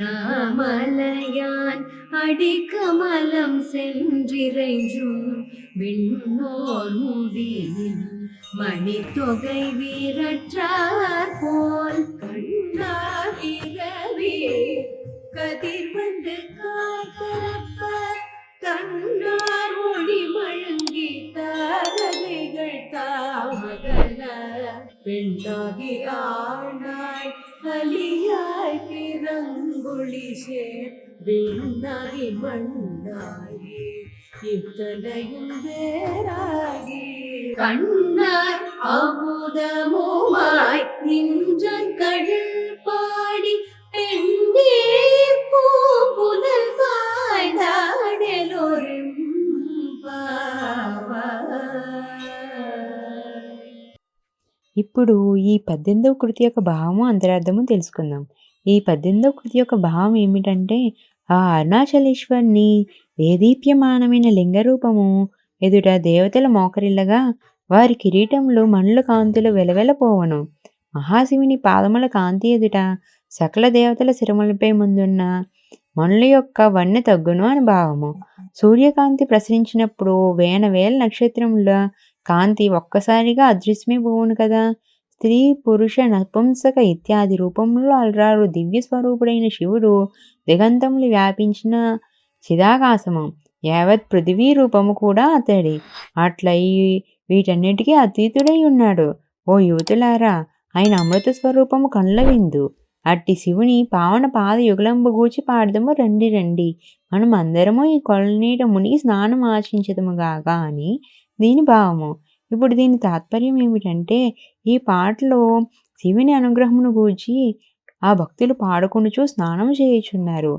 அண்ணாமலையான் அடிக்கமலம் சென்றிறைஞ்சும் விண்ணோர் முடியில் மணித்தொகை வீரற்றார் போல் கண்ணாவிரவே கதிர் வந்து காத்தரப்ப தன்னார் ஒளி மழுங்கி தாரகைகள் தாமகல பெண்ணாகி ஆனாய் அலியாய் பிறங்குழி சேர் விண்ணாகி மண்ணாகி இத்தனையும் வேறாகி கண்ணார் அமுதமுமாய் நின்ற கடல் பாடி பெண்ணே பூங்குழல் பாய்ந்தாடலோரும் ఇప్పుడు ఈ 18వ కృతి యొక్క భావము అంతరార్థము తెలుసుకుందాం. ఈ 18వ కృతి యొక్క భావం ఏమిటంటే, ఆ అరుణాచలేశ్వరుని దేదీప్యమానమైన లింగరూపము ఎదుట దేవతల మోకరిల్లగా వారి కిరీటంలో మణుల కాంతులు వెలవెలపోవను. మహాశివుని పాదముల కాంతి ఎదుట సకల దేవతల శిరములపై ముందున్న మణుల యొక్క వన్నె తగ్గును అని భావము. సూర్యకాంతి ప్రసరించినప్పుడు వేల నక్షత్రముల కాంతి ఒక్కసారిగా అదృశ్యమైపోవును కదా. స్త్రీ పురుష నపుంసక ఇత్యాది రూపంలో అలరారు దివ్య స్వరూపుడైన శివుడు దిగంతములు వ్యాపించిన చిదాకాశము, యావత్ పృథివీ రూపము కూడా అతడి. అట్లా వీటన్నిటికీ అతీతుడై ఉన్నాడు. ఓ యువతులారా, ఆయన అమృత స్వరూపము కనుల విందు. అట్టి శివుని పావన పాద యుగలంబు గూచి పాడదము రండి రండి, మనం అందరము ఈ కొలనీట మునిగి స్నానం ఆశించదముగాక అని దీని భావము. ఇప్పుడు దీని తాత్పర్యం ఏమిటంటే, ఈ పాటలో శివుని అనుగ్రహమును గూర్చి ఆ భక్తులు పాడుకొనుచు స్నానం చేయుచున్నారు.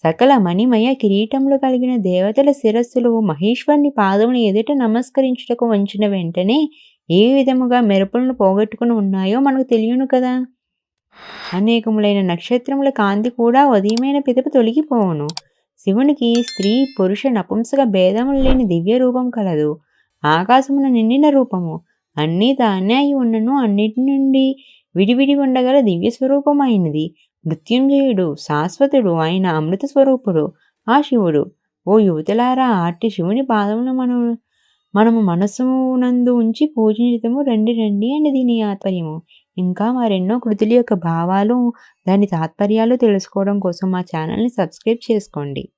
సకల మణిమయ కిరీటములు కలిగిన దేవతల శిరస్సులు మహేశ్వరుని పాదముని ఎదుట నమస్కరించుటకు వంచిన వెంటనే ఏ విధముగా మెరుపులను పోగొట్టుకుని ఉన్నాయో మనకు తెలియను కదా. అనేకములైన నక్షత్రముల కాంతి కూడా ఉదయమైన పిదప తొలగిపోవును. శివునికి స్త్రీ పురుష నపుంసక భేదములు లేని దివ్య రూపం కలదు. ఆకాశమున నిండిన రూపము, అన్నీ తానే అయి ఉన్నను అన్నిటి నుండి విడివిడి ఉండగల దివ్య స్వరూపమైనది. మృత్యుంజయుడు శాశ్వతుడు అయిన అమృత స్వరూపుడు ఆ శివుడు. ఓ యువతులారా, అట్టి శివుని పాదమును మనము మనస్సునందు ఉంచి పూజించటము రండి రండి అని దీని తాత్పర్యము. ఇంకా మరెన్నో కృతుల యొక్క భావాలు, దాని తాత్పర్యాలు తెలుసుకోవడం కోసం మా ఛానల్ని సబ్స్క్రైబ్ చేసుకోండి.